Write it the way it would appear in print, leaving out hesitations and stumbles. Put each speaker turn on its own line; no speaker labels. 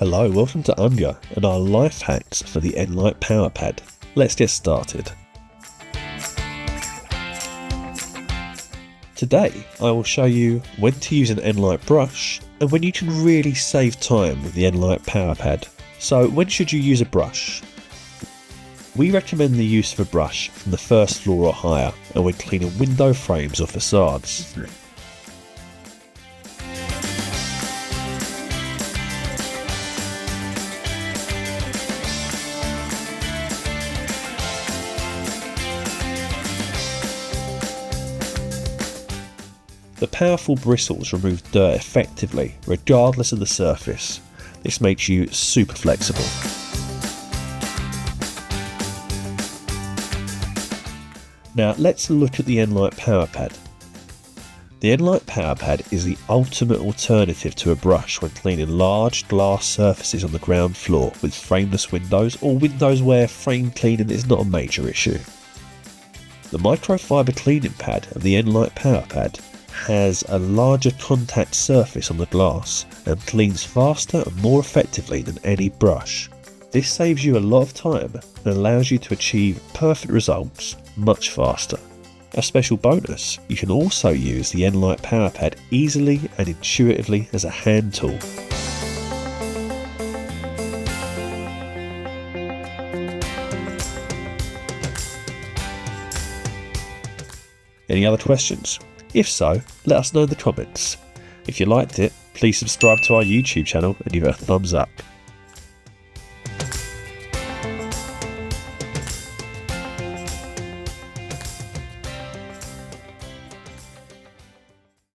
Hello, welcome to UNGER and our life hacks for the nLITE PowerPad. Let's get started. Today I will show you when to use an nLITE brush and when you can really save time with the nLITE PowerPad. So when should you use a brush? We recommend the use of a brush from the first floor or higher and when cleaning window frames or facades. The powerful bristles remove dirt effectively, regardless of the surface. This makes you super flexible. Now let's look at the nLITE PowerPad. The nLITE PowerPad is the ultimate alternative to a brush when cleaning large glass surfaces on the ground floor with frameless windows or windows where frame cleaning is not a major issue. The microfibre cleaning pad of the nLITE PowerPad has a larger contact surface on the glass and cleans faster and more effectively than any brush. This saves you a lot of time and allows you to achieve perfect results much faster. A special bonus, you can also use the nLITE PowerPad easily and intuitively as a hand tool. Any other questions? If so, let us know in the comments. If you liked it, please subscribe to our YouTube channel and give it a thumbs up.